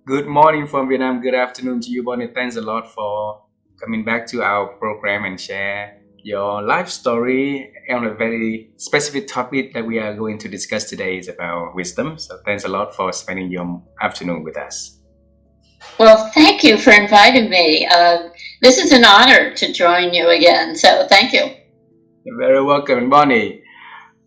Good morning from Vietnam. Good afternoon to you, Bonnie. Thanks a lot for coming back to our program and share your life story on a very specific topic that we are going to discuss today is about wisdom. So thanks a lot for spending your afternoon with us. Well, thank you for inviting me. This is an honor to join you again, so thank you. You're very welcome, Bonnie.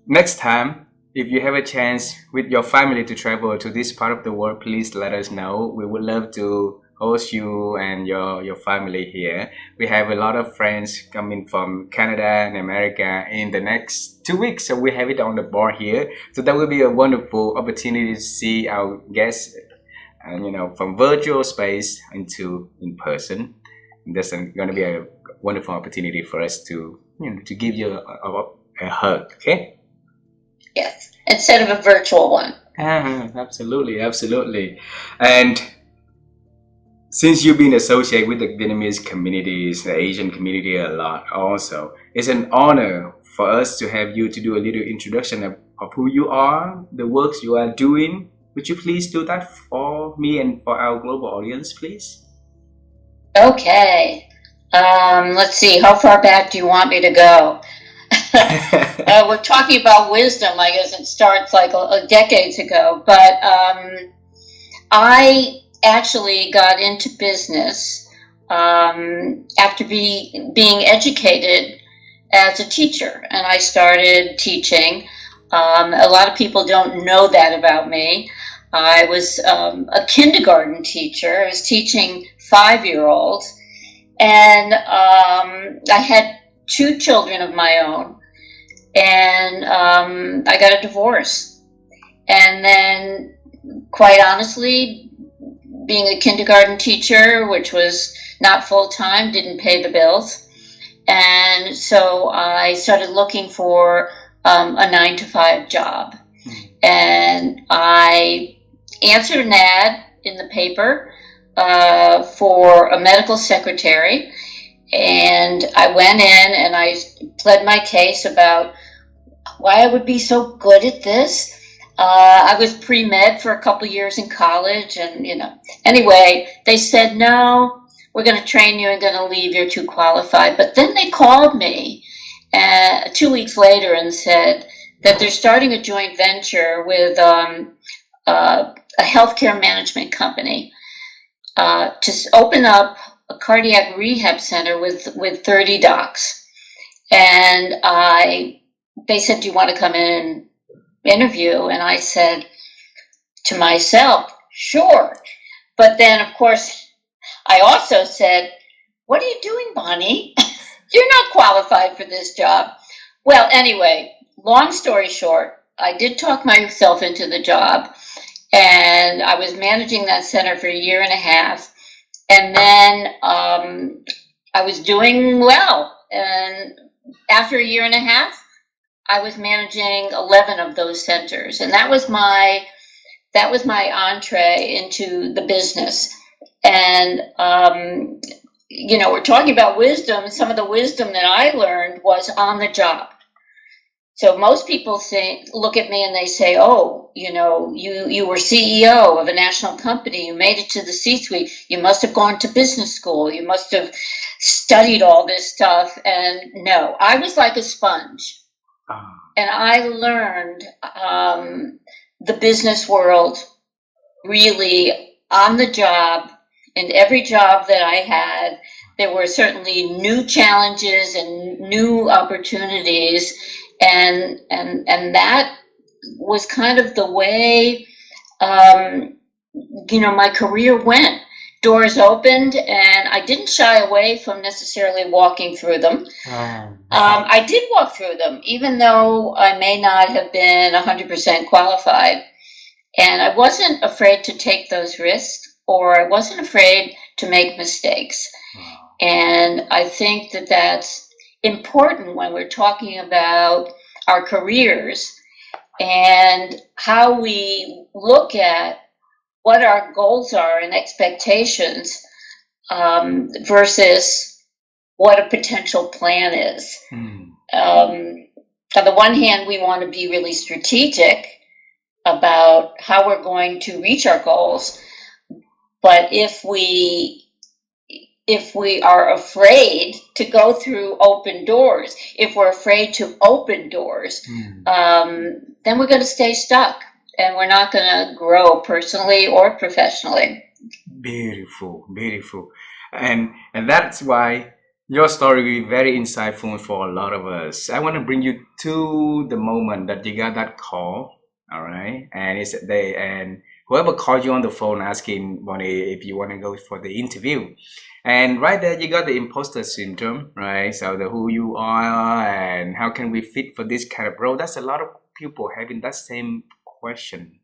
Next time, if you have a chance with your family to travel to this part of the world, please let us know. We would love to host you and your family here. We have a lot of friends coming from Canada and America in the next 2 weeks, so we have it on the board here. So that will be a wonderful opportunity to see our guests, from virtual space into in person. That's going to be a wonderful opportunity for us to give you a hug. Okay. Yes, instead of a virtual one. Absolutely. And since you've been associated with the Vietnamese communities, the Asian community a lot also, it's an honor for us to have you to do a little introduction of who you are, the works you are doing. Would you please do that for me and for our global audience, please? Okay. Let's see, how far back do you want me to go? We're talking about wisdom. I guess it starts like decades ago, but I actually got into business after being educated as a teacher, and I started teaching. A lot of people don't know that about me. I was a kindergarten teacher. I was teaching 5-year-olds, and I had 2 children of my own, and I got a divorce. And then, quite honestly, being a kindergarten teacher, which was not full-time, didn't pay the bills. And so I started looking for a 9-to-5 job. And I answered an ad in the paper for a medical secretary. And I went in and I pled my case about why I would be so good at this. I was pre-med for a couple years in college, and anyway, they said, no, we're going to train you and going to leave, you're too qualified. But then they called me 2 weeks later and said that they're starting a joint venture with a healthcare management company to open up a cardiac rehab center with 30 docs. And they said, do you want to come in and interview? And I said to myself, sure. But then, of course, I also said, what are you doing, Bonnie? You're not qualified for this job. Well, anyway, long story short, I did talk myself into the job, and I was managing that center for 1.5 years. And then I was doing well. And after 1.5 years, I was managing 11 of those centers. And that was my entree into the business. And, we're talking about wisdom. Some of the wisdom that I learned was on the job. So most people look at me and they say, oh, you were CEO of a national company. You made it to the C-suite. You must have gone to business school. You must have studied all this stuff. And no, I was like a sponge. And I learned the business world really on the job. In every job that I had, there were certainly new challenges and new opportunities. And that was kind of the way, my career went. Doors opened, and I didn't shy away from necessarily walking through them. I did walk through them, even though I may not have been 100% qualified. And I wasn't afraid to take those risks, or I wasn't afraid to make mistakes. And I think that that's important when we're talking about our careers and how we look at what our goals are and expectations versus what a potential plan is. On the one hand, we want to be really strategic about how we're going to reach our goals. But if we are afraid to go through open doors, if we're afraid to open doors, then we're going to stay stuck and we're not going to grow personally or professionally. Beautiful, beautiful. And that's why your story is very insightful for a lot of us. I want to bring you to the moment that you got that call, all right? And it's they and whoever called you on the phone asking Bonnie if you want to go for the interview. And right there you got the imposter syndrome, right? So the who you are and how can we fit for this kind of role. That's a lot of people having that same question.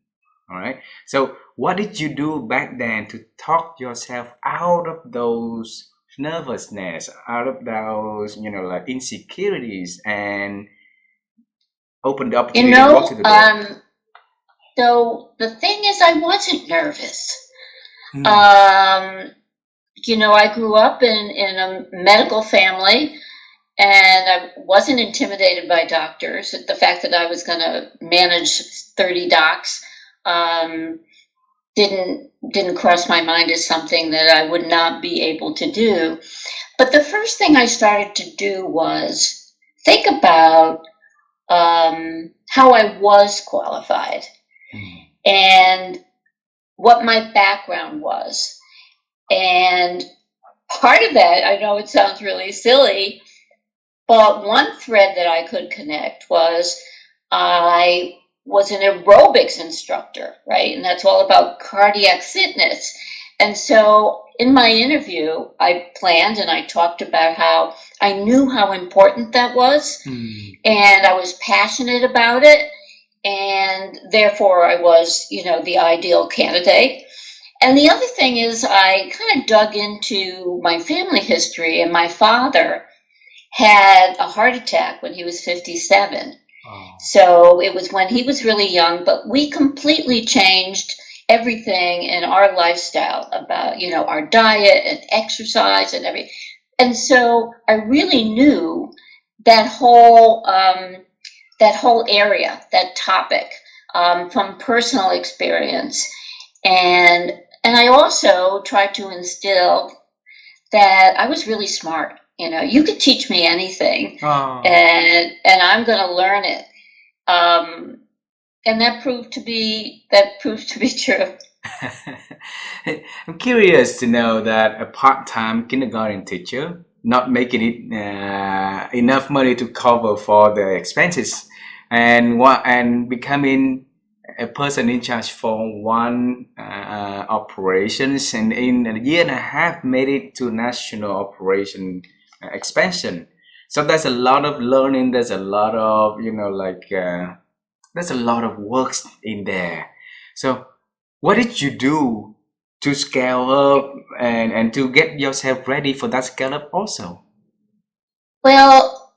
All right. So what did you do back then to talk yourself out of those nervousness, out of those, like insecurities and open the opportunity to walk to the door? So the thing is, I wasn't nervous. I grew up in a medical family, and I wasn't intimidated by doctors. The fact that I was going to manage 30 docs didn't cross my mind as something that I would not be able to do. But the first thing I started to do was think about how I was qualified and what my background was. And part of that, I know it sounds really silly, but one thread that I could connect was I was an aerobics instructor, right? And that's all about cardiac fitness. And so in my interview, I planned and I talked about how I knew how important that was, and I was passionate about it, and therefore I was, the ideal candidate. And the other thing is I kind of dug into my family history, and my father had a heart attack when he was 57. Oh. So it was when he was really young, but we completely changed everything in our lifestyle about, our diet and exercise and everything. And so I really knew that whole area, that topic, from personal experience. And I also tried to instill that I was really smart. You could teach me anything, and I'm going to learn it. And that proved to be true. I'm curious to know that a part-time kindergarten teacher not making it enough money to cover for the expenses, and becoming a person in charge for one operations, and in a year and a half made it to national operation expansion. So there's a lot of learning, there's a lot of there's a lot of work in there. So what did you do to scale up and to get yourself ready for that scale up also? Well,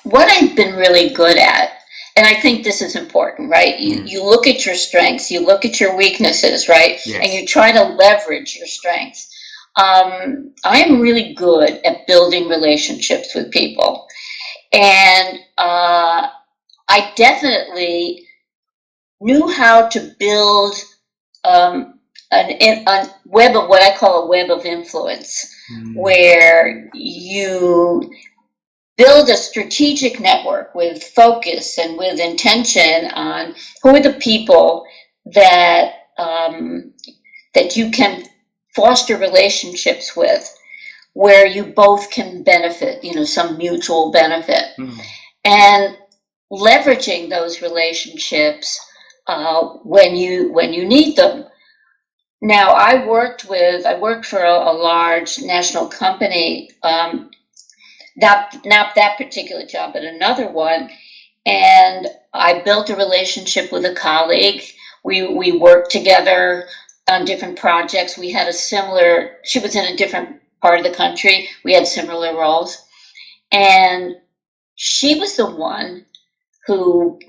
what I've been really good at, and I think this is important, right? You look at your strengths, you look at your weaknesses, right? Yes. And you try to leverage your strengths. I'm really good at building relationships with people. And I definitely knew how to build a web of what I call a web of influence, where you build a strategic network with focus and with intention on who are the people that you can foster relationships with, where you both can benefit, some mutual benefit, and leveraging those relationships when you need them. Now, I worked for a large national company, not that particular job, but another one, and I built a relationship with a colleague. We worked together on different projects. She was in a different part of the country. We had similar roles. And she was the one who,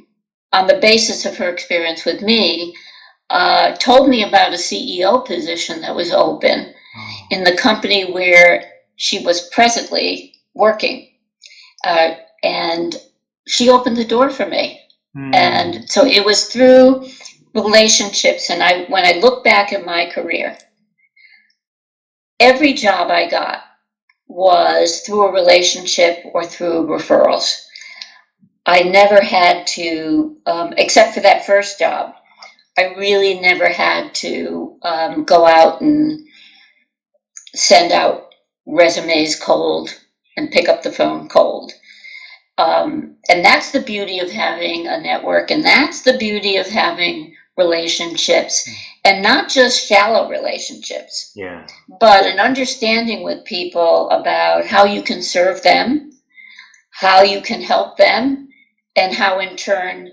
on the basis of her experience with me, told me about a CEO position that was open in the company where she was presently working. And she opened the door for me. And so it was through relationships. And when I look back at my career, every job I got was through a relationship or through referrals. I never had to, except for that first job, I really never had to go out and send out resumes cold and pick up the phone cold. And that's the beauty of having a network, and that's the beauty of having relationships, and not just shallow relationships, but an understanding with people about how you can serve them, how you can help them, and how in turn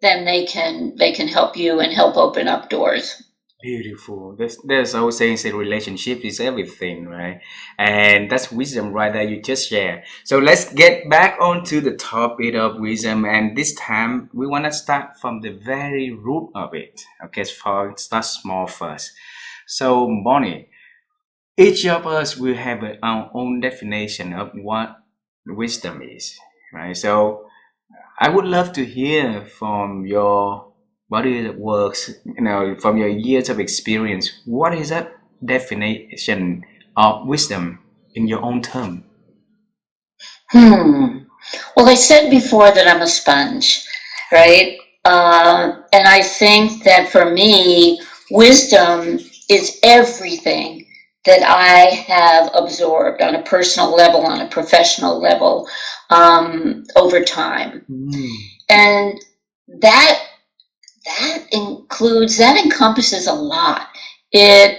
then they can help you and help open up doors. Beautiful. There's always saying that relationship is everything, right? And that's wisdom right there you just shared. So let's get back onto the topic of wisdom, and this time we want to start from the very root of it. Okay, so start small first. So Bonnie, each of us will have our own definition of what wisdom is, right? So I would love to hear from your body that works, from your years of experience. What is that definition of wisdom in your own term? Well, I said before that I'm a sponge, right? And I think that for me, wisdom is everything that I have absorbed on a personal level, on a professional level, over time. And that encompasses a lot. It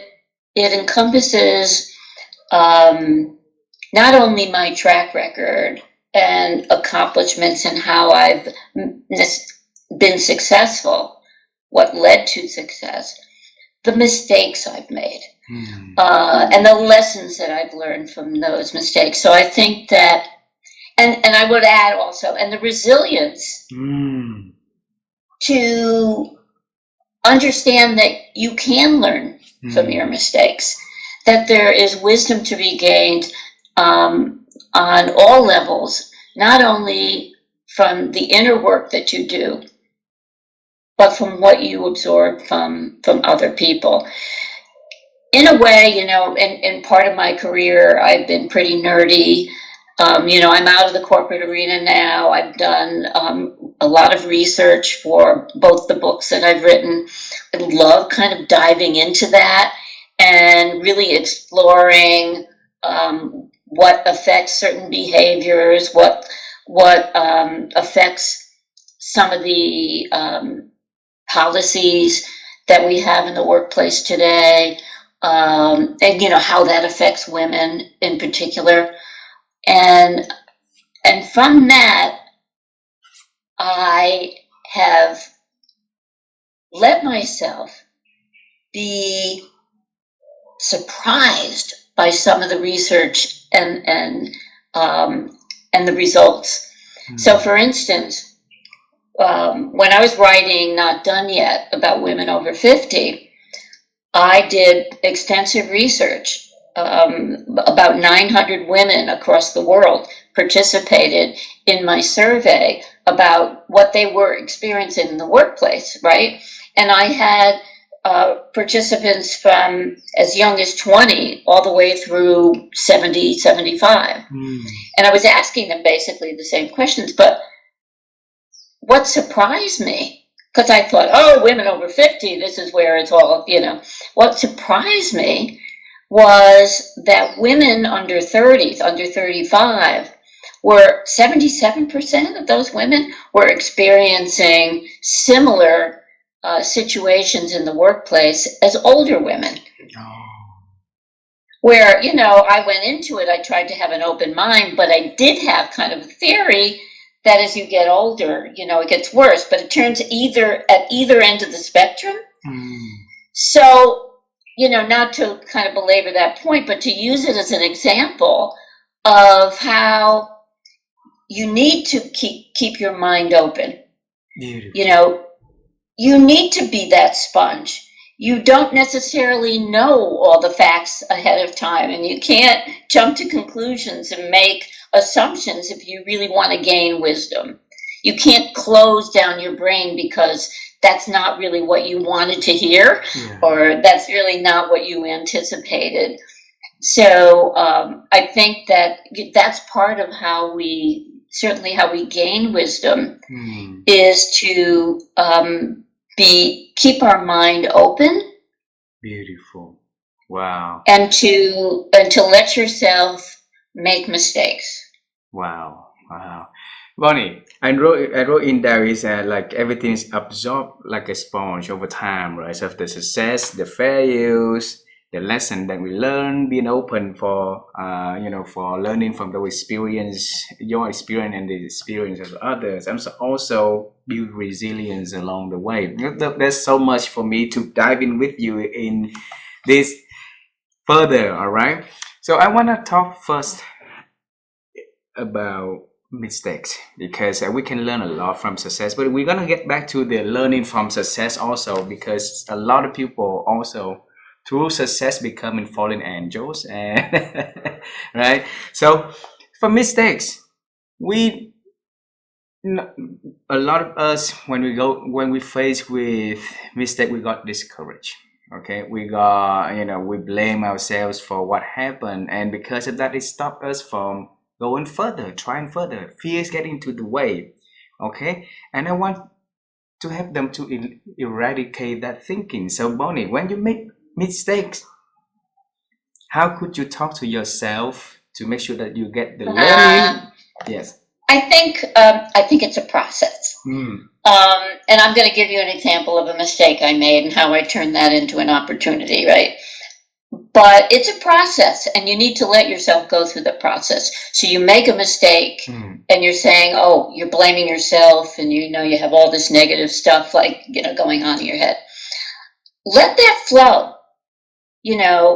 encompasses not only my track record and accomplishments and how I've been successful, what led to success, the mistakes I've made, and the lessons that I've learned from those mistakes. So I think that, and I would add also, and the resilience to understand that you can learn from your mistakes, that there is wisdom to be gained on all levels, not only from the inner work that you do, but from what you absorb from other people. In a way, in part of my career, I've been pretty nerdy. I'm out of the corporate arena now. I've done a lot of research for both the books that I've written. I love kind of diving into that and really exploring what affects certain behaviors, what affects some of the policies that we have in the workplace today, and how that affects women in particular. And from that, I have let myself be surprised by some of the research and the results. So, for instance, when I was writing Not Done Yet about women over 50, I did extensive research. About 900 women across the world participated in my survey about what they were experiencing in the workplace, right? And I had participants from as young as 20 all the way through 70, 75. And I was asking them basically the same questions. But what surprised me, because I thought, oh, women over 50, this is where it's all, What surprised me was that women under 30, under 35, were 77% of those women were experiencing similar situations in the workplace as older women. Where, I went into it, I tried to have an open mind, but I did have kind of a theory that as you get older, it gets worse, but it turns at either end of the spectrum. So, not to kind of belabor that point, but to use it as an example of how you need to keep your mind open. Beautiful. You need to be that sponge. You don't necessarily know all the facts ahead of time, and you can't jump to conclusions and make assumptions if you really want to gain wisdom. You can't close down your brain because that's not really what you wanted to hear, or that's really not what you anticipated. So I think that that's part of how we gain wisdom is to keep our mind open. Beautiful. Wow. And to let yourself make mistakes. Wow. Wow. Bonnie, I wrote in there is like everything is absorbed like a sponge over time, right? So the success, the failures, the lesson that we learn, being open for for learning from the experience, your experience and the experience of others, and also build resilience along the way. There's so much for me to dive in with you in this further. All right. So I want to talk first about mistakes because we can learn a lot from success, but we're gonna get back to the learning from success also because a lot of people also through success becoming fallen angels and right. So for mistakes, we a lot of us when we face with mistake we got discouraged. Okay, we got we blame ourselves for what happened, and because of that it stopped us from going further, trying further. Fear is getting to the way. Okay, and I want to help them to eradicate that thinking. So Bonnie, when you make mistakes, how could you talk to yourself to make sure that you get the learning? Yes. I think it's a process. And I'm going to give you an example of a mistake I made and how I turned that into an opportunity, right? But it's a process, and you need to let yourself go through the process. So you make a mistake, and you're saying, "Oh, you're blaming yourself," and you have all this negative stuff like going on in your head. Let that flow.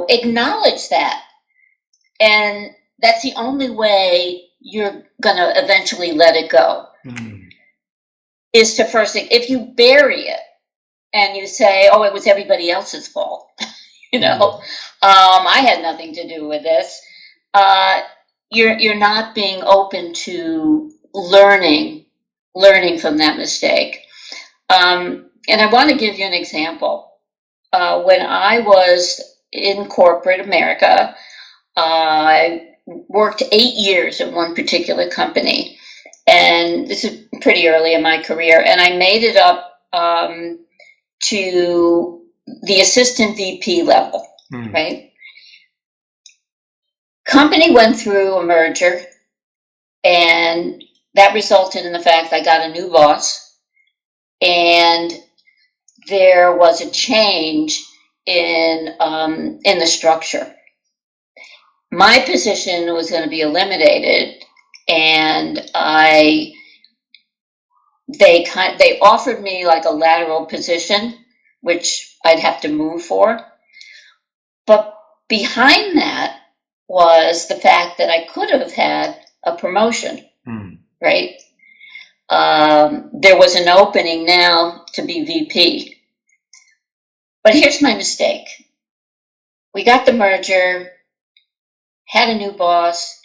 Acknowledge that, and that's the only way you're gonna eventually let it go. Is to first, if you bury it and you say, "Oh, it was everybody else's fault," I had nothing to do with this. You're not being open to learning from that mistake. And I want to give you an example. When I was in corporate America, I worked 8 years at one particular company, and this is pretty early in my career, and I made it up to the assistant VP level, right? Company went through a merger, and that resulted in the fact I got a new boss, and there was a change in the structure. My position was going to be eliminated, and they offered me like a lateral position, which I'd have to move for. But behind that was the fact that I could have had a promotion, right? There was an opening now to be VP. But here's my mistake. We got the merger, had a new boss.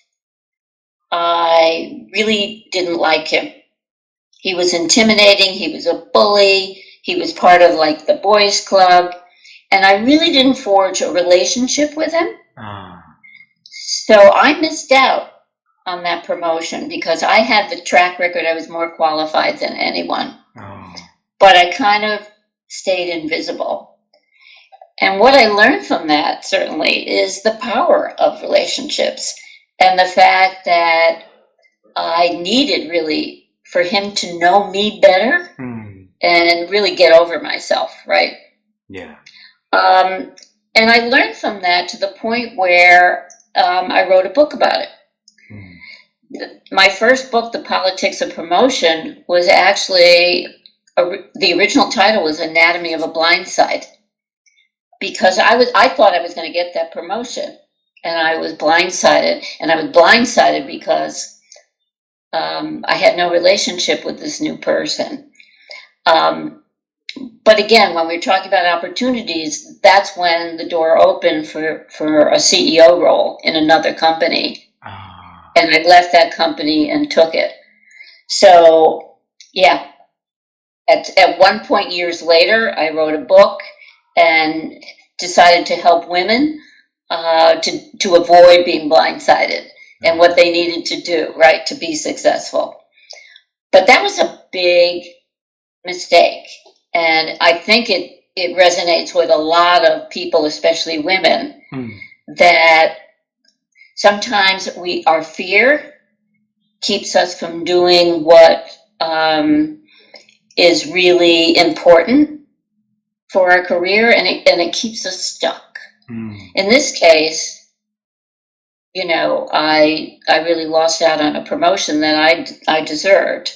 I really didn't like him. He was intimidating. He was a bully. He was part of like the boys club. And I really didn't forge a relationship with him. So I missed out on that promotion because I had the track record. I was more qualified than anyone. But I kind of stayed invisible. And what I learned from that certainly is the power of relationships and the fact that I needed really for him to know me better and really get over myself, right? Yeah. And I learned from that to the point where I wrote a book about it. My first book, The Politics of Promotion, was actually, the original title was Anatomy of a Blindside. Because I thought I was going to get that promotion, and I was blindsided. And I was blindsided because I had no relationship with this new person. But again, when we're talking about opportunities, that's when the door opened for a CEO role in another company. And I left that company and took it. So, yeah. At one point, years later, I wrote a book and decided to help women to avoid being blindsided and what they needed to do, right, to be successful. But that was a big mistake. And I think it resonates with a lot of people, especially women, that sometimes our fear keeps us from doing what is really important for our career, and it keeps us stuck. In this case, you know, I really lost out on a promotion that I deserved.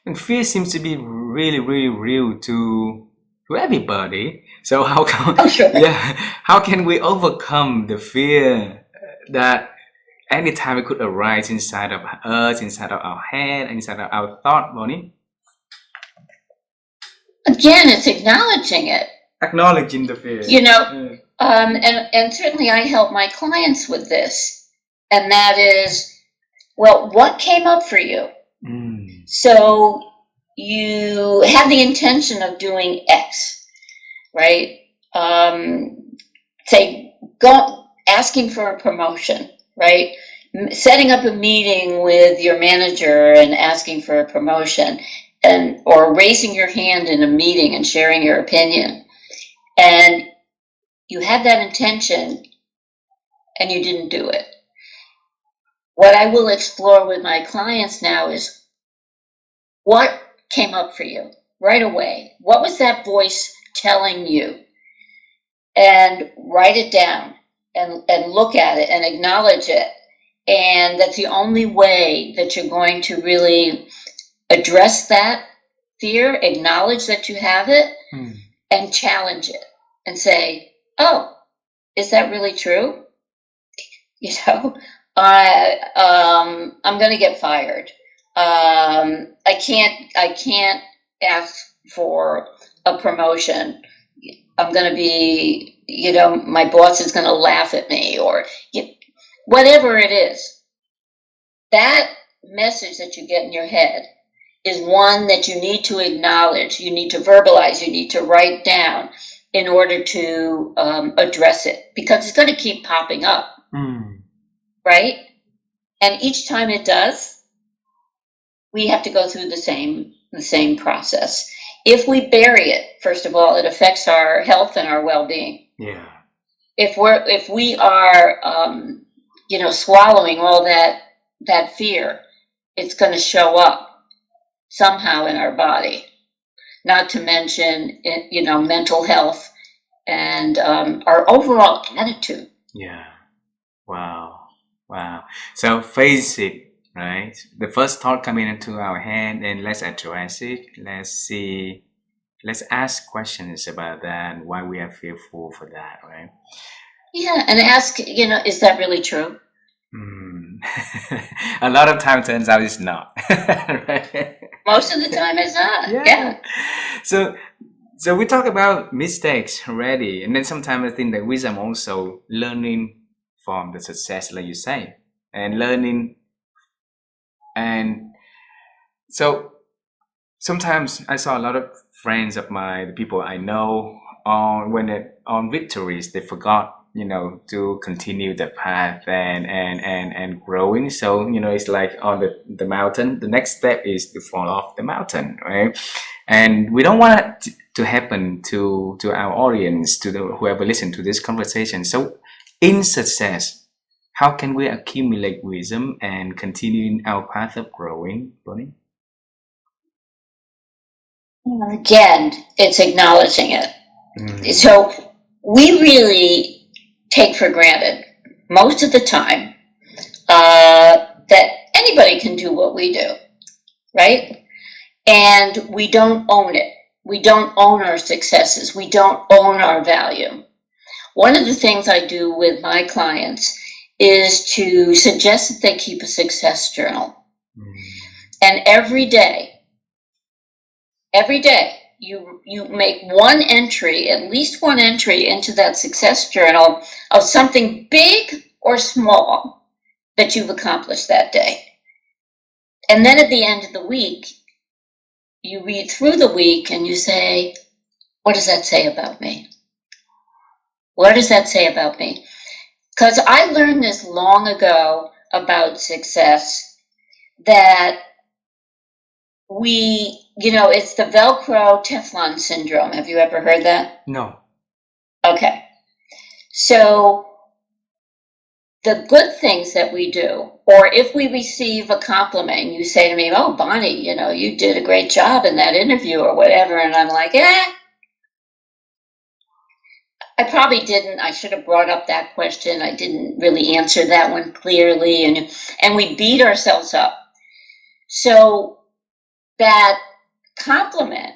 And fear seems to be really, really real to everybody. So how can how can we overcome the fear that anytime it could arise inside of us, inside of our head, inside of our thought, Bonnie? Again, it's acknowledging it. Acknowledging the fear. You know, and certainly I help my clients with this. And that is, well, what came up for you? So you had the intention of doing X, right? Say, asking for a promotion, right? Setting up a meeting with your manager and asking for a promotion, or raising your hand in a meeting and sharing your opinion. And you had that intention and you didn't do it. What I will explore with my clients now is, what came up for you right away? What was that voice telling you? And write it down and look at it and acknowledge it. And that's the only way that you're going to really address that fear, acknowledge that you have it, and challenge it and say, oh, is that really true? You know, I'm going to get fired. I can't ask for a promotion. I'm going to be, you know, my boss is going to laugh at me, or whatever it is. That message that you get in your head is one that you need to acknowledge, you need to verbalize, you need to write down in order to address it, because it's going to keep popping up, right? And each time it does, we have to go through the same process. If we bury it, first of all, it affects our health and our well-being. Yeah. If we are, you know, swallowing all that fear, it's going to show up somehow in our body. Not to mention, you know, mental health and our overall attitude. Yeah. Wow. So face it. Right, the first thought coming into our head, and let's address it. Let's ask questions about that, why we are fearful for that, right? Yeah, and ask, you know, is that really true? A lot of time turns out it's not. Right? Most of the time it's not. Yeah. So we talk about mistakes already, and then sometimes I think that wisdom also learning from the success, like you say, and learning. And so sometimes I saw a lot of friends of mine, the people I know, on victories, they forgot, you know, to continue the path and growing. So, you know, it's like on the mountain, the next step is to fall off the mountain, right? And we don't want it to happen to our audience, to whoever listen to this conversation. So in success, how can we accumulate wisdom and continue in our path of growing, Bonnie? Again, it's acknowledging it. So we really take for granted most of the time that anybody can do what we do, right? And we don't own it. We don't own our successes. We don't own our value. One of the things I do with my clients is to suggest that they keep a success journal. And every day, you make one entry, at least one entry into that success journal of something big or small that you've accomplished that day. And then at the end of the week, you read through the week and you say, what does that say about me? What does that say about me? Because I learned this long ago about success, that it's the Velcro Teflon syndrome. Have you ever heard that? No. Okay. So the good things that we do, or if we receive a compliment, you say to me, "Oh, Bonnie, you did a great job in that interview," or whatever, and I'm like, I probably didn't. I should have brought up that question. I didn't really answer that one clearly, and we beat ourselves up. So that compliment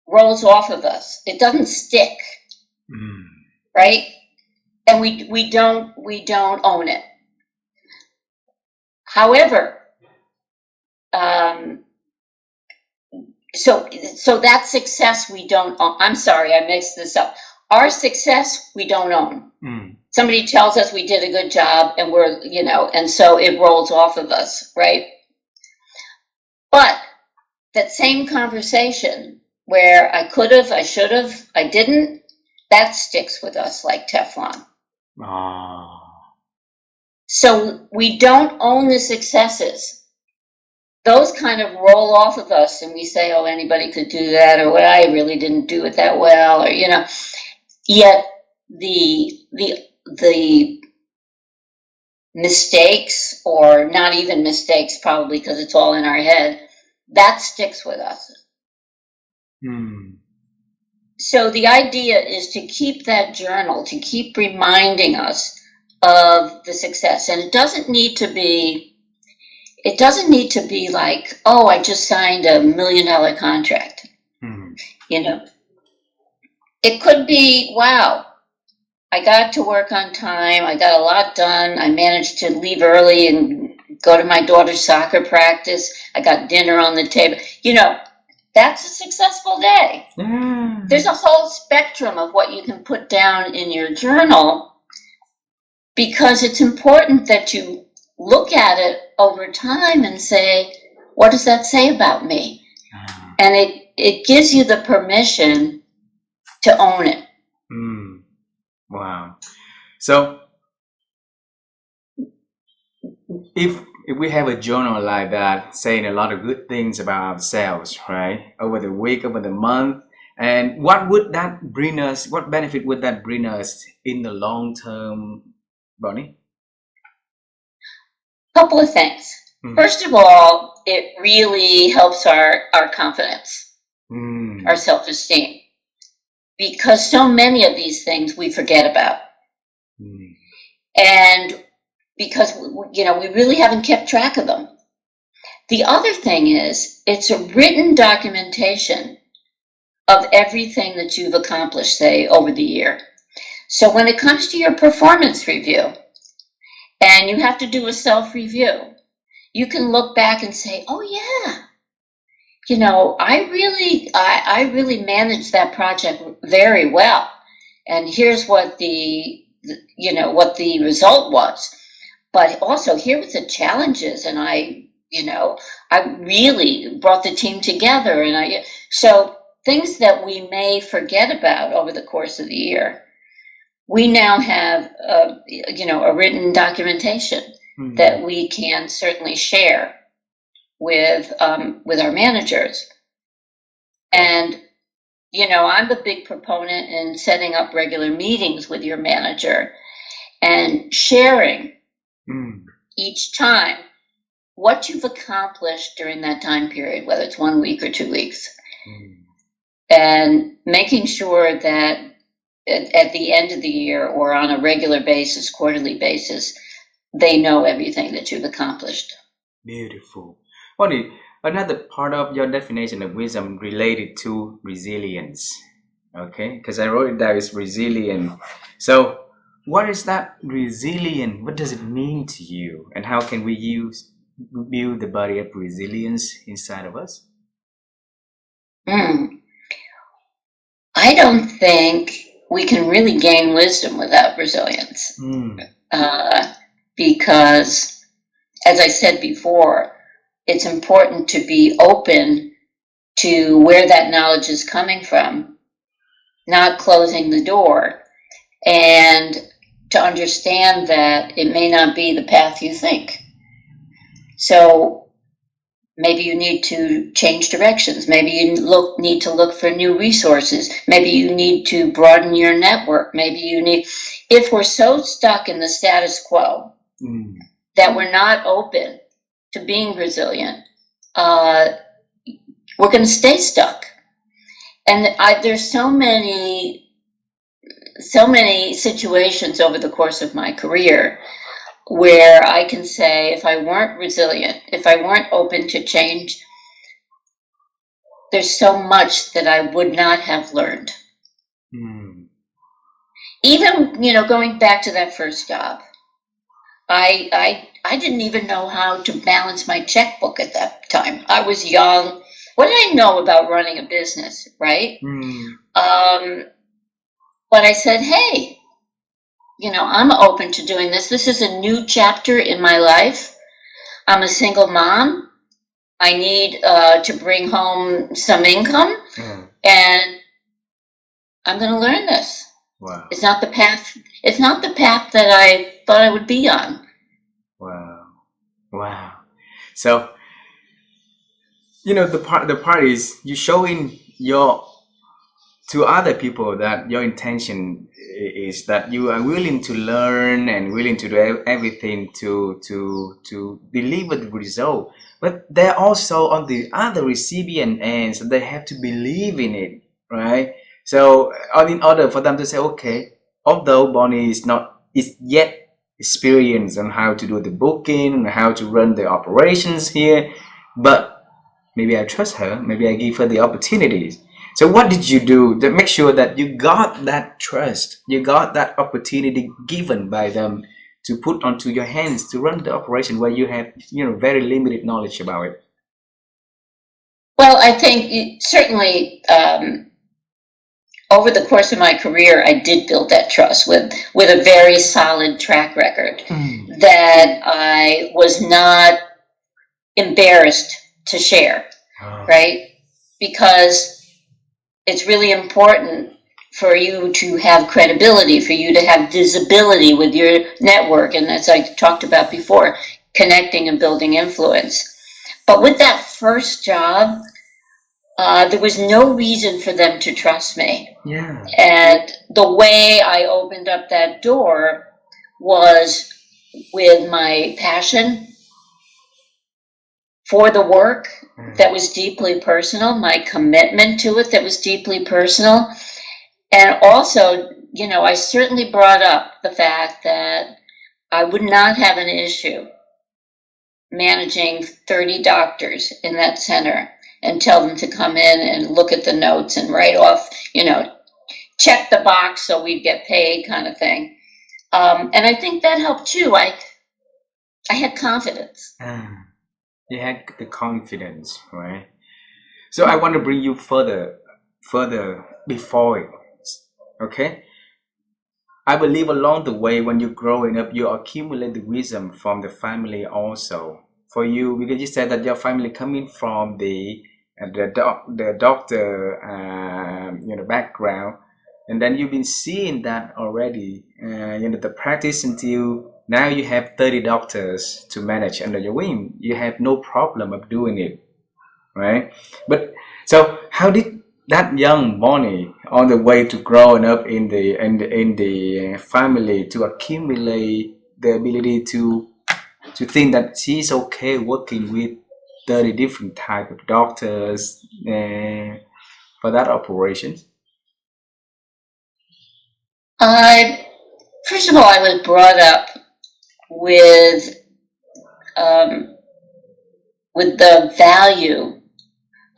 rolls off of us. It doesn't stick, right? And we don't own it. However, so that success we don't own. I'm sorry, I mixed this up. Our success we don't own. Somebody tells us we did a good job, and and so it rolls off of us, right? But that same conversation where I could have, I should have, I didn't, that sticks with us like Teflon. So we don't own the successes. Those kind of roll off of us, and we say, "Oh, anybody could do that," or, "Well, I really didn't do it that well," or Yet the mistakes, or not even mistakes, probably because it's all in our head, that sticks with us. So the idea is to keep that journal, to keep reminding us of the success, and it doesn't need to be like, "Oh, I just signed $1 million contract." It could be, "Wow, I got to work on time. I got a lot done. I managed to leave early and go to my daughter's soccer practice. I got dinner on the table." That's a successful day. There's a whole spectrum of what you can put down in your journal, because it's important that you look at it over time and say, "What does that say about me?" And it gives you the permission to own it. Wow. So if we have a journal like that, saying a lot of good things about ourselves, right, over the week, over the month, and what would that bring us? What benefit would that bring us in the long term, Bonnie? Couple of things. First of all, it really helps our confidence, our self-esteem, because so many of these things we forget about. And because, we really haven't kept track of them. The other thing is, it's a written documentation of everything that you've accomplished, say, over the year. So when it comes to your performance review, and you have to do a self-review, you can look back and say, "Oh yeah, I really managed that project very well, and here's what the result was. But also, here was the challenges, and I really brought the team together, and so things that we may forget about over the course of the year, we now have a written documentation that we can certainly share with our managers. And I'm a big proponent in setting up regular meetings with your manager and sharing each time what you've accomplished during that time period, whether it's 1 week or 2 weeks, and making sure that at the end of the year, or on a regular basis, quarterly basis, they know everything that you've accomplished. Beautiful. Bonnie, another part of your definition of wisdom related to resilience. Okay, because I wrote it down as resilient. So what is that resilient? What does it mean to you? And how can we build the body of resilience inside of us? I don't think we can really gain wisdom without resilience. Because, as I said before, it's important to be open to where that knowledge is coming from, not closing the door, and to understand that it may not be the path you think. So maybe you need to change directions. Maybe you need to look for new resources. Maybe you need to broaden your network. Maybe you need, if we're so stuck in the status quo that we're not open to being resilient, we're going to stay stuck. And there's so many situations over the course of my career where I can say, if I weren't resilient, if I weren't open to change, there's so much that I would not have learned. Even, going back to that first job, I didn't even know how to balance my checkbook at that time. I was young. What did I know about running a business, right? But I said, hey, I'm open to doing this. This is a new chapter in my life. I'm a single mom. I need to bring home some income, and I'm going to learn this. Wow. It's not the path that I thought I would be on. Wow. So, the part is you showing to other people that your intention is that you are willing to learn and willing to do everything to deliver the result. But they're also on the other recipient end, so they have to believe in it, right? So in order for them to say, okay, although Bonnie is yet experienced on how to do the booking and how to run the operations here, but maybe I trust her, maybe I give her the opportunities. So what did you do to make sure that you got that trust, you got that opportunity given by them to put onto your hands to run the operation where you have, very limited knowledge about it? Well, I think certainly over the course of my career, I did build that trust with a very solid track record that I was not embarrassed to share, right? Because it's really important for you to have credibility, for you to have visibility with your network, and as I talked about before, connecting and building influence. But with that first job, there was no reason for them to trust me. Yeah. And the way I opened up that door was with my passion for the work that was deeply personal, my commitment to it that was deeply personal. And also, I certainly brought up the fact that I would not have an issue managing 30 doctors in that center and tell them to come in and look at the notes and write off, check the box so we get paid kind of thing. And I think that helped too. I had confidence. You had the confidence, right? So I want to bring you further before it, okay? I believe along the way when you're growing up, you accumulate the wisdom from the family also. For you, because you said that your family coming from the doctor background, and then you've been seeing that already, the practice until now you have 30 doctors to manage under your wing. You have no problem of doing it, right? But so how did that young Bonnie on the way to growing up in the family to accumulate the ability to think that she's okay working with 30 different type of doctors for that operation? First of all, I was brought up with the value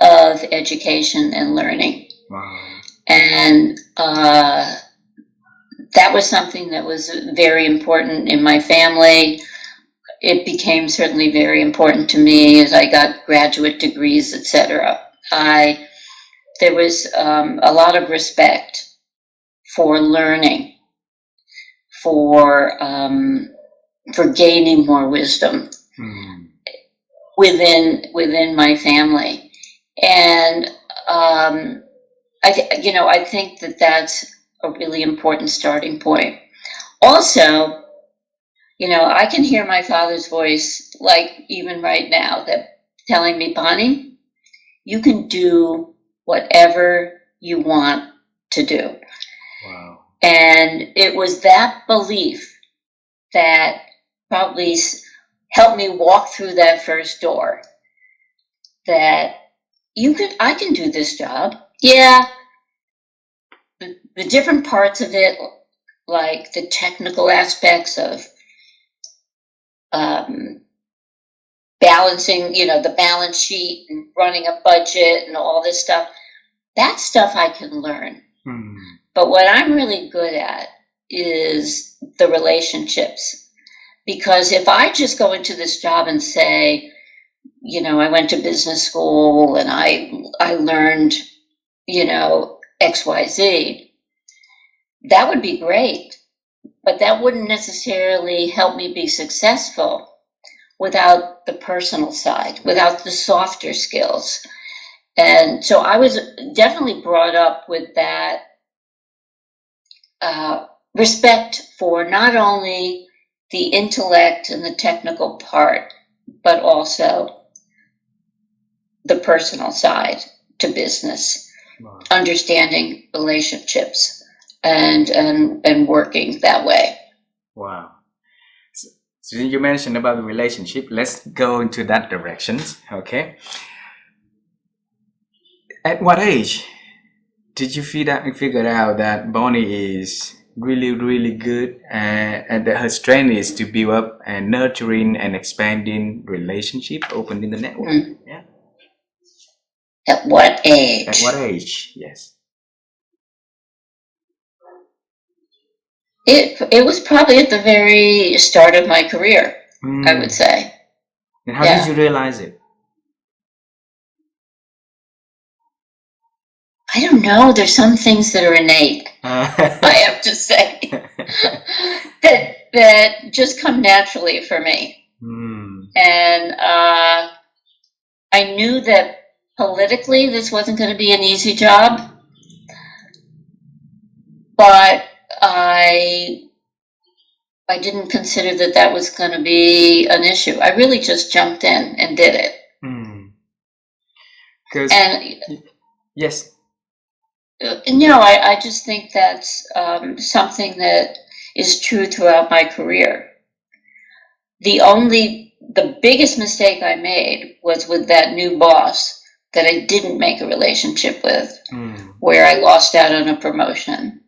of education and learning. Wow. And that was something that was very important in my family. It became certainly very important to me as I got graduate degrees, etc. There was a lot of respect for learning, for gaining more wisdom within my family, and I think that that's a really important starting point. Also, I can hear my father's voice, like even right now, that telling me, Bonnie, you can do whatever you want to do. Wow. And it was that belief that probably helped me walk through that first door, that I can do this job. Yeah, the different parts of it, like the technical aspects of balancing, the balance sheet and running a budget and all this stuff, that stuff I can learn. But what I'm really good at is the relationships. Because if I just go into this job and say, I went to business school and I learned, XYZ, that would be great. But that wouldn't necessarily help me be successful without the personal side, without the softer skills. And so I was definitely brought up with that respect for not only the intellect and the technical part, but also the personal side to business, wow. Understanding relationships and working that way. Wow. So you mentioned about the relationship. Let's go into that direction. Okay. At what age did you figure out that Bonnie is really, really good and that her strength is to build up and nurturing and expanding relationship, opening the network? Mm-hmm. Yeah. At what age? At what age? Yes. It was probably at the very start of my career, I would say. And how did you realize it? I don't know. There's some things that are innate, I have to say, that just come naturally for me. And I knew that politically this wasn't going to be an easy job, but I didn't consider that was going to be an issue. I really just jumped in and did it. Yes. No, I just think that's something that is true throughout my career. The biggest mistake I made was with that new boss that I didn't make a relationship with, where I lost out on a promotion.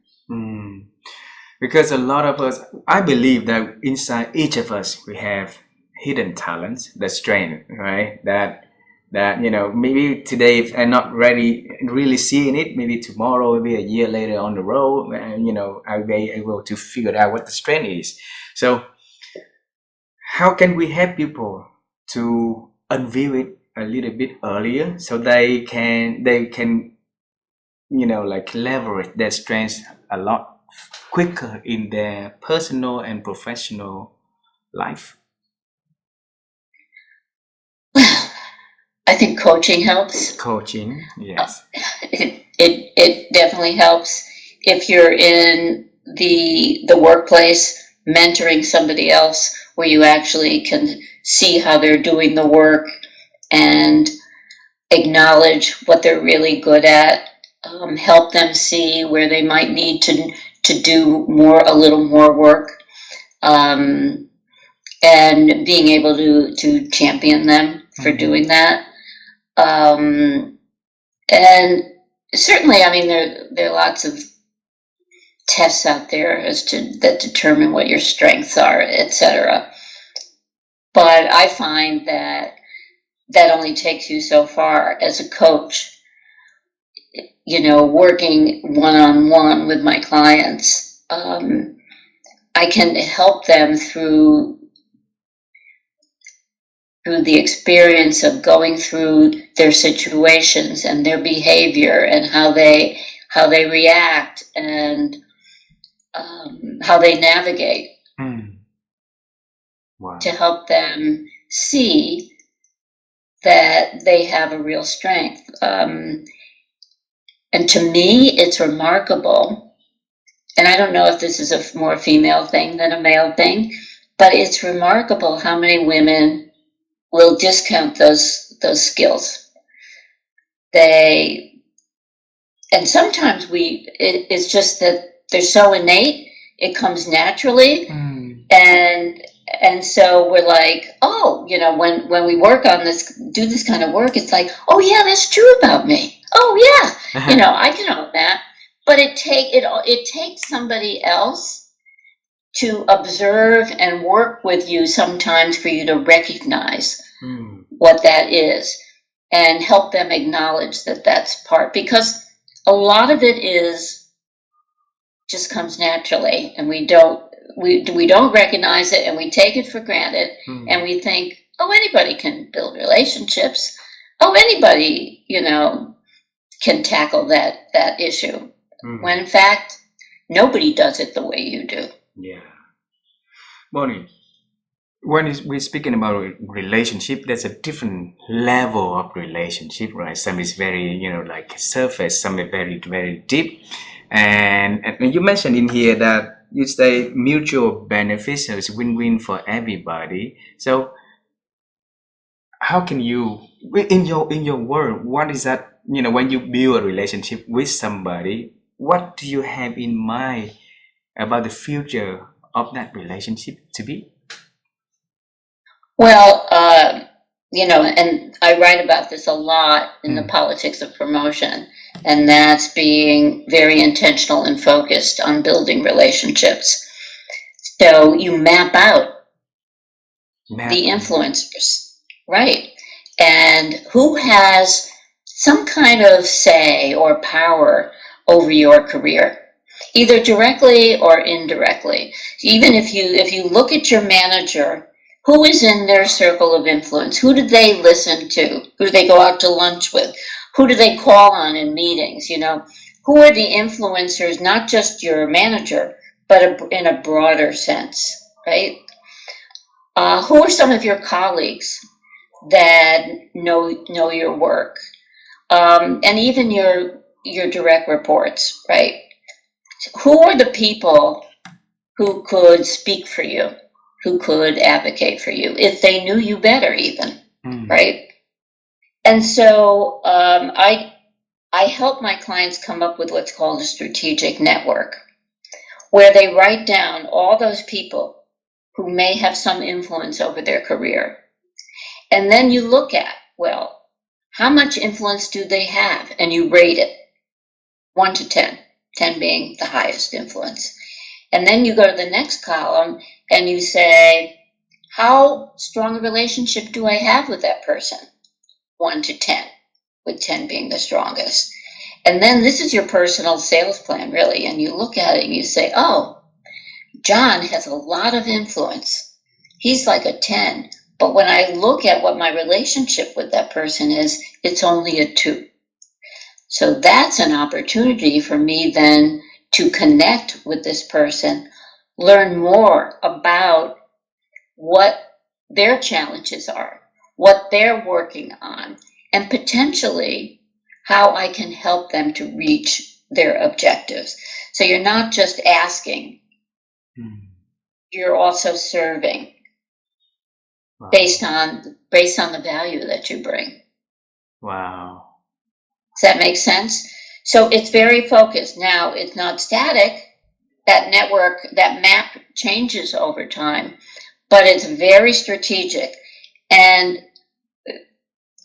Because a lot of us, I believe that inside each of us, we have hidden talents, the strength, right? That maybe today if I'm not really seeing it, maybe tomorrow, maybe a year later on the road, and I'll be able to figure out what the strength is. So how can we help people to unveil it a little bit earlier so they can leverage their strengths a lot quicker in their personal and professional life? I think coaching helps. Coaching, yes. It definitely helps. If you're in the workplace, mentoring somebody else where you actually can see how they're doing the work and acknowledge what they're really good at, help them see where they might need to do a little more work, and being able to champion them for doing that. And certainly, I mean, there are lots of tests out there that determine what your strengths are, etc. But I find that only takes you so far as a coach. Working one-on-one with my clients, I can help them through the experience of going through their situations and their behavior and how they react and how they navigate, Wow. to help them see that they have a real strength. And to me, it's remarkable and I don't know if this is a more female thing than a male thing, but it's remarkable how many women will discount those skills. And sometimes it's just that they're so innate, it comes naturally, and so we're like, oh, when we work on this, do this kind of work, it's like, oh yeah, that's true about me. Oh yeah, I can own that. But it takes somebody else to observe and work with you sometimes for you to recognize what that is and help them acknowledge that that's part, because a lot of it just comes naturally, and we don't recognize it, and we take it for granted, and we think, oh, anybody can build relationships. Oh, anybody, can tackle that issue. When in fact, nobody does it the way you do. Yeah. Bonnie, when we're speaking about relationship, there's a different level of relationship, right? Some is very, like surface, some is very, very deep. And you mentioned in here that you say mutual benefits, so it's win-win for everybody. So how can you, in your world, what is that, when you build a relationship with somebody, what do you have in mind about the future of that relationship to be? Well, and I write about this a lot in the politics of promotion, and that's being very intentional and focused on building relationships. So you map out the influencers, right? And who has some kind of say or power over your career, either directly or indirectly. Even if you look at your manager, who is in their circle of influence? Who do they listen to? Who do they go out to lunch with? Who do they call on in meetings? Who are the influencers, not just your manager, but in a broader sense, right? Who are some of your colleagues that know your work? And even your direct reports, right? Who are the people who could speak for you, who could advocate for you, if they knew you better even, right? And so I help my clients come up with what's called a strategic network, where they write down all those people who may have some influence over their career. And then you look at, well, how much influence do they have? And you rate it 1 to 10, 10 being the highest influence. And then you go to the next column and you say, how strong a relationship do I have with that person? 1 to 10, with 10 being the strongest. And then this is your personal sales plan, really. And you look at it and you say, oh, John has a lot of influence. He's like a 10. But when I look at what my relationship with that person is, it's only a 2. So that's an opportunity for me then to connect with this person, learn more about what their challenges are, what they're working on, and potentially how I can help them to reach their objectives. So you're not just asking, you're also serving. Wow. based on the value that you bring. Wow. Does that make sense? So it's very focused. Now, it's not static. That network, that map changes over time, but it's very strategic. And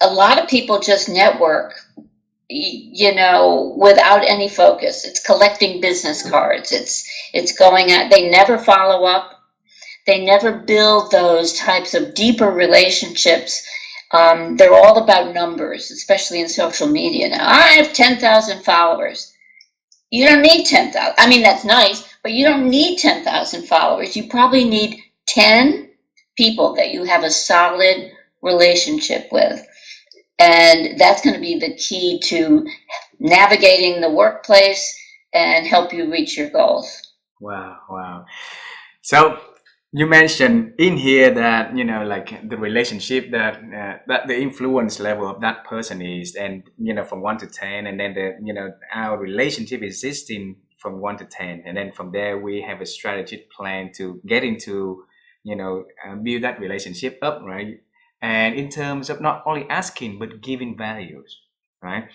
a lot of people just network, without any focus. It's collecting business cards. It's going out. They never follow up. They never build those types of deeper relationships. They're all about numbers, especially in social media now. I have 10,000 followers. You don't need 10,000. I mean, that's nice, but you don't need 10,000 followers. You probably need 10 people that you have a solid relationship with. And that's going to be the key to navigating the workplace and help you reach your goals. Wow. So you mentioned in here that, like the relationship that the influence level of that person is, and, from 1 to 10, and then our relationship existing from 1 to 10, and then from there we have a strategic plan to get into, build that relationship up, right? And in terms of not only asking but giving values, right?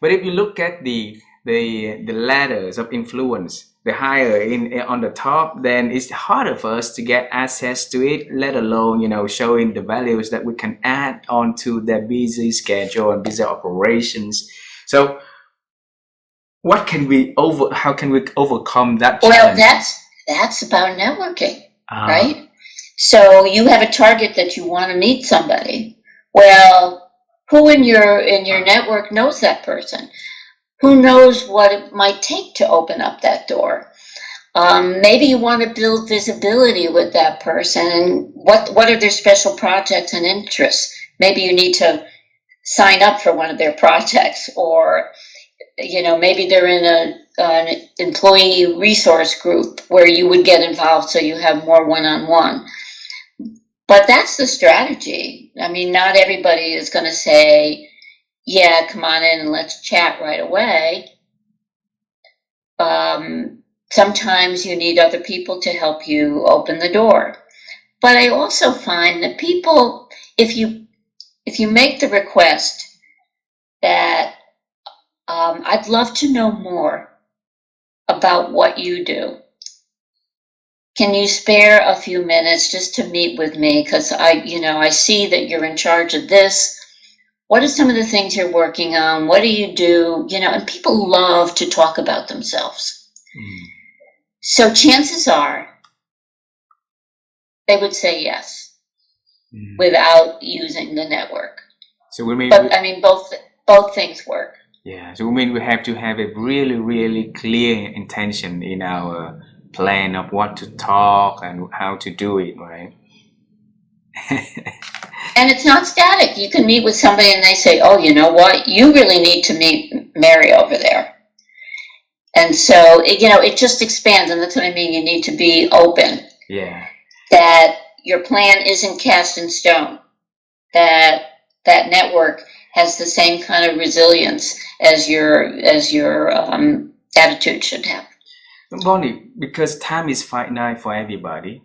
But if you look at the ladders of influence, the higher in on the top, then it's harder for us to get access to it, let alone showing the values that we can add onto their busy schedule and busy operations. So how can we overcome that challenge? Well, that's about networking, right? So you have a target that you want to meet somebody. Well, who in your network knows that person? Who knows what it might take to open up that door? Maybe you want to build visibility with that person, and what are their special projects and interests? Maybe you need to sign up for one of their projects, or maybe they're in an employee resource group where you would get involved so you have more one-on-one. But that's the strategy. I mean, not everybody is going to say, yeah, come on in and let's chat right away. Sometimes you need other people to help you open the door. But I also find that people, if you make the request that I'd love to know more about what you do, can you spare a few minutes just to meet with me? Because I see that you're in charge of this. What are some of the things you're working on? What do you do? And people love to talk about themselves. So chances are they would say yes without using the network. So we mean, both things work. Yeah. So we have to have a really, really clear intention in our plan of what to talk and how to do it, right? And it's not static. You can meet with somebody and they say, oh, you know what? You really need to meet Mary over there. And so, it just expands. And that's what I mean. You need to be open. Yeah. That your plan isn't cast in stone. That network has the same kind of resilience as your attitude should have. Bonnie, because time is finite for everybody.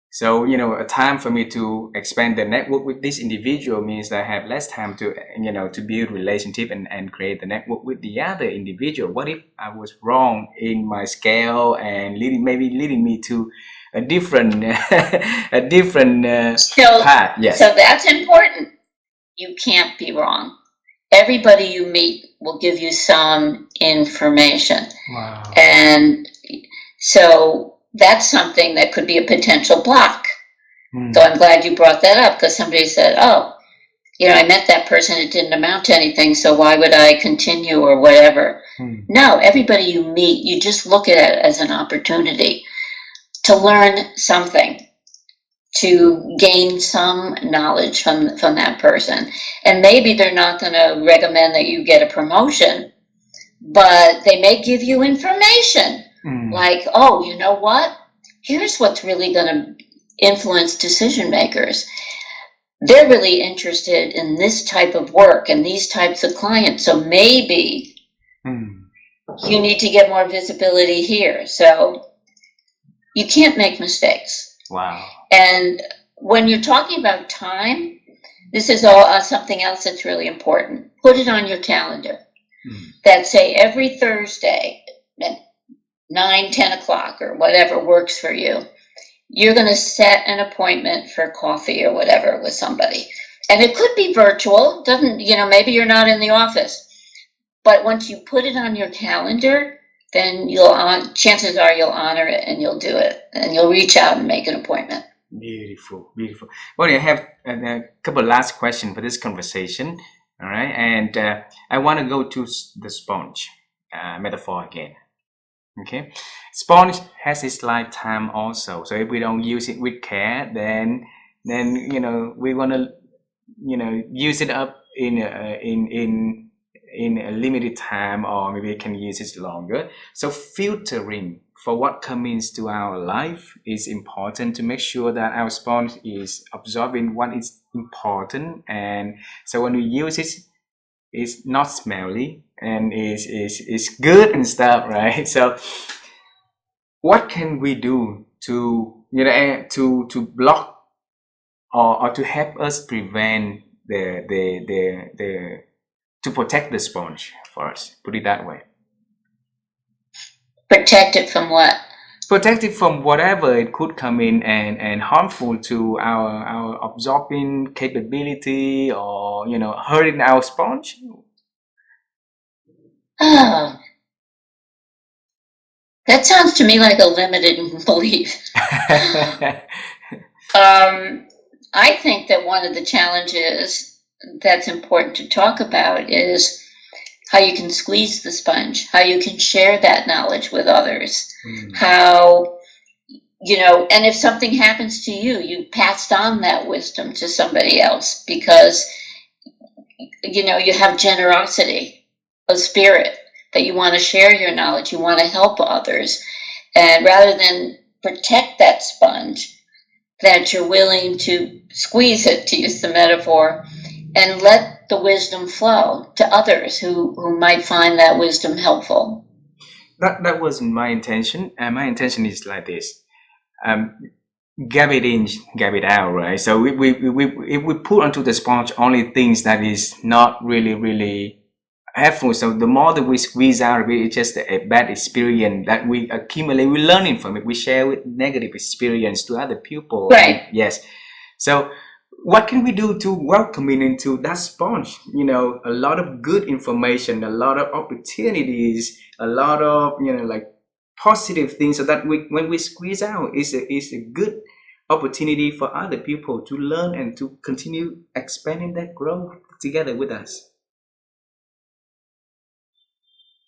So, a time for me to expand the network with this individual means that I have less time to, to build relationship and create the network with the other individual. What if I was wrong in my scale and leading me to a different, path? Yes. So that's important. You can't be wrong. Everybody you meet will give you some information. Wow. And so that's something that could be a potential block. So I'm glad you brought that up, because somebody said, oh, I met that person, it didn't amount to anything, so why would I continue or whatever? No, everybody you meet, you just look at it as an opportunity to learn something, to gain some knowledge from that person. And maybe they're not going to recommend that you get a promotion, but they may give you information. Like, oh, you know what? Here's what's really going to influence decision makers. They're really interested in this type of work and these types of clients. So maybe you need to get more visibility here. So you can't make mistakes. Wow. And when you're talking about time, this is all something else that's really important. Put it on your calendar. That say every Thursday at 9, 10 o'clock or whatever works for you, you're going to set an appointment for coffee or whatever with somebody. And it could be virtual. Doesn't, maybe you're not in the office. But once you put it on your calendar, then chances are you'll honor it and you'll do it. And you'll reach out and make an appointment. Beautiful, beautiful. Well, I have a couple last questions for this conversation. All right. And I want to go to the sponge metaphor again. Okay. Sponge has its lifetime also. So if we don't use it with care, then we want to use it up in a limited time, or maybe we can use it longer. So filtering for what comes into our life is important to make sure that our sponge is absorbing what is important, and so when we use it, it's not smelly and is good and stuff, right? So what can we do to to block or to help us prevent the to protect the sponge for us? Put it that way. Protect it from what? Protect it from whatever it could come in and harmful to our absorbing capability, or hurting our sponge. Oh, that sounds to me like a limited belief. I think that one of the challenges that's important to talk about is how you can squeeze the sponge, how you can share that knowledge with others, how, and if something happens to you, you passed on that wisdom to somebody else because, you have generosity of spirit that you want to share your knowledge, you want to help others. And rather than protect that sponge, that you're willing to squeeze it, to use the metaphor, and let the wisdom flow to others who might find that wisdom helpful. That wasn't my intention. My intention is like this. Gab it in, gab it out, right? So if we put onto the sponge only things that is not really helpful, so the more that we squeeze out of it, it's just a bad experience that we accumulate. We're learning from it. We share with negative experience to other people. Right. Yes. So what can we do to welcome it into that sponge? A lot of good information, a lot of opportunities, a lot of like positive things, so that when we squeeze out, is a good opportunity for other people to learn and to continue expanding that growth together with us.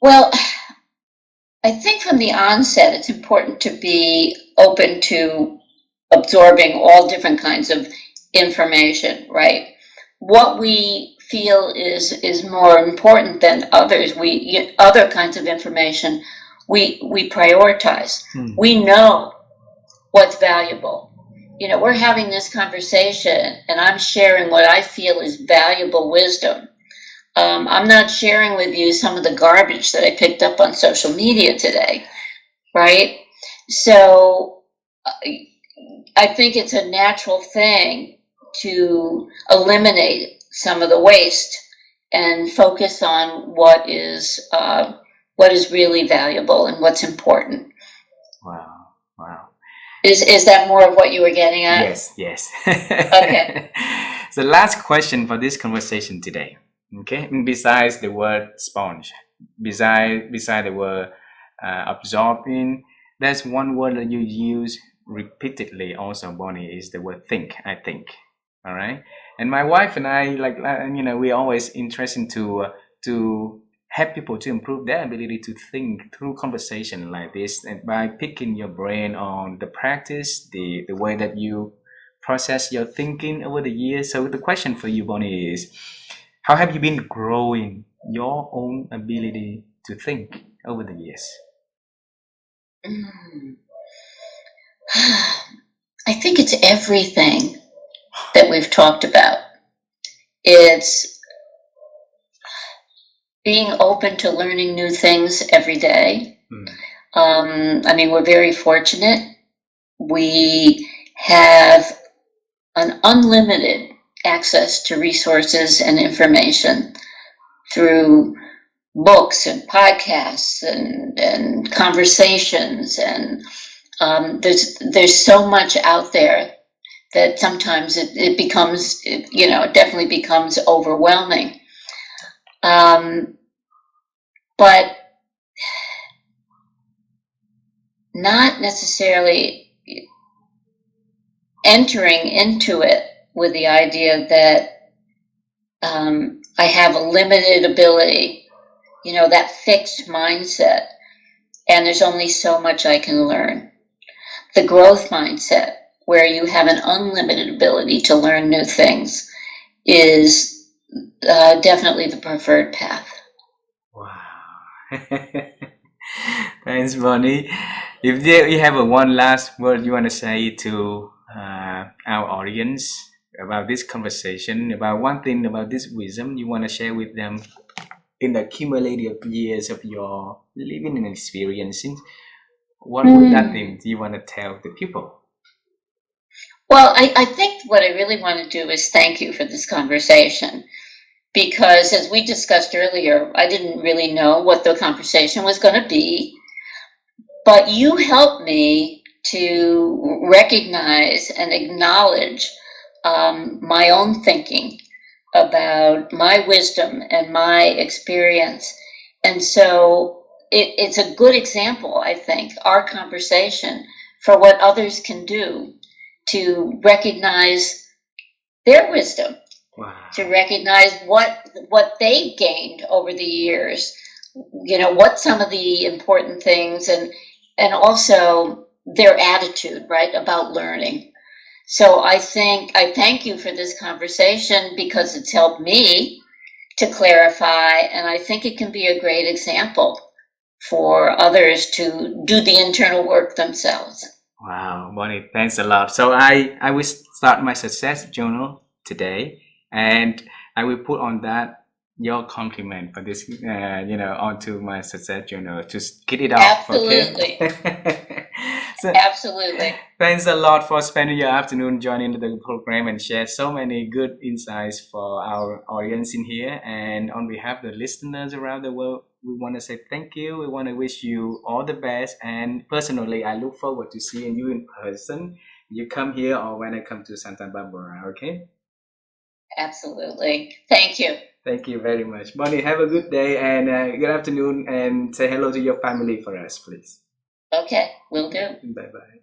Well, I think from the onset, it's important to be open to absorbing all different kinds of information, right? What we feel is more important than others, other kinds of information, we prioritize. We know what's valuable. We're having this conversation and I'm sharing what I feel is valuable wisdom. I'm not sharing with you some of the garbage that I picked up on social media today, right? So I think it's a natural thing to eliminate some of the waste and focus on what is really valuable and what's important. Wow. Is that more of what you were getting at? Yes. Okay. So last question for this conversation today. Okay. Besides the word sponge, beside the word absorbing, there's one word that you use repeatedly also, Bonnie, is the word think. I think. All right. And my wife and I, we're always interested to help people to improve their ability to think through conversation like this, and by picking your brain on the practice, the way that you process your thinking over the years. So the question for you, Bonnie, is how have you been growing your own ability to think over the years? I think it's everything that we've talked about. It's being open to learning new things every day. We're very fortunate. We have an unlimited access to resources and information through books and podcasts and conversations, and there's so much out there that sometimes it becomes, it definitely becomes overwhelming. But not necessarily entering into it with the idea that I have a limited ability, that fixed mindset, and there's only so much I can learn. The growth mindset, where you have an unlimited ability to learn new things, is definitely the preferred path. Wow. Thanks, Bonnie. If you have one last word you want to say to our audience about this conversation, about one thing about this wisdom you want to share with them in the cumulative years of your living and experiencing, what would that thing you want to tell the people? Well, I think what I really want to do is thank you for this conversation, because as we discussed earlier, I didn't really know what the conversation was going to be, but you helped me to recognize and acknowledge my own thinking about my wisdom and my experience. And so it's a good example, I think, our conversation, for what others can do to recognize their wisdom, Wow. to recognize what they gained over the years, what some of the important things, and also their attitude, right, about learning. So I thank you for this conversation, because it's helped me to clarify, and I think it can be a great example for others to do the internal work themselves. Wow, Bonnie, thanks a lot. So I will start my success journal today, and I will put on that your compliment for this, onto my success journal to kick it off. Absolutely. Okay. So, Absolutely. thanks a lot for spending your afternoon joining the program and share so many good insights for our audience in here. And on behalf of the listeners around the world, we want to say thank you. We want to wish you all the best. And personally, I look forward to seeing you in person. You come here or when I come to Santa Barbara, okay? Absolutely. Thank you. Thank you very much. Bonnie, have a good day and good afternoon, and say hello to your family for us, please. Okay, will do. Bye-bye.